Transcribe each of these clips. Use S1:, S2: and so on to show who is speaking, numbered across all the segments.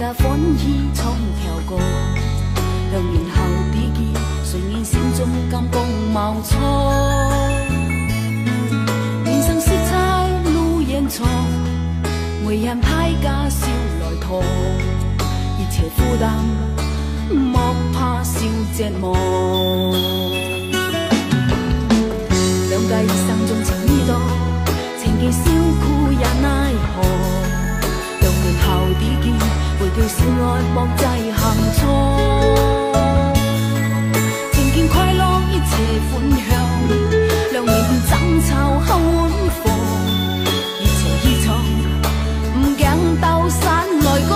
S1: 家歡喜創條歌，兩年後的結，誰願心中感覺無錯？人生色彩路煙錯，每人派家笑來拖，一切負擔莫怕受折磨。兩家一生中情意多，情記笑苦也奈何。兩年後的結，回條線愛莫再行錯。情見快樂一切歡享，兩年爭吵後碗火，一切依藏，唔驚鬥散來過。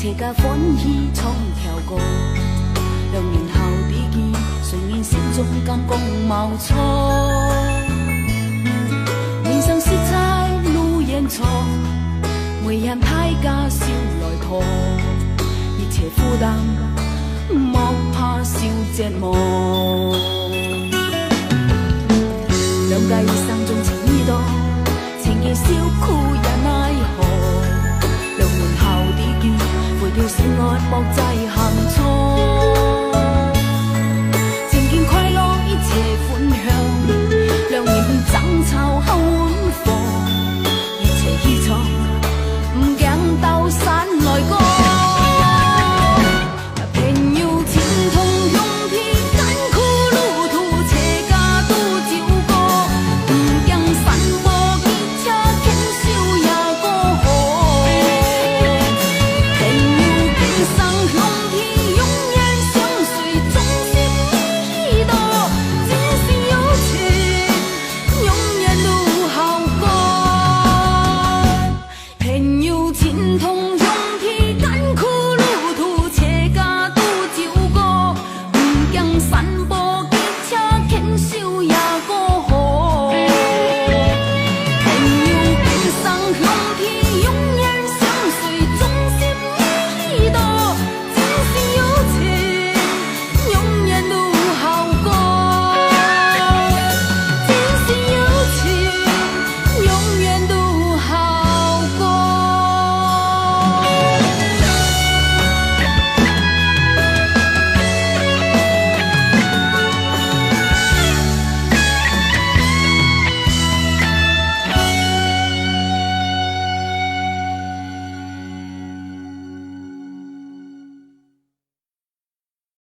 S1: 車家歡喜創條歌，兩年後的結，誰願心中感覺無錯？人生色彩路煙錯，每人派家笑來拖，一切負擔莫怕受折磨。兩家一生中情意多，情記笑苦也奈何。兩年後的結，回條線愛莫再行錯。情見快樂一切歡享，兩年爭吵後碗火，一切依藏，唔驚鬥散來過。情同勇氣，艱苦路途，車家都照過，唔驚辛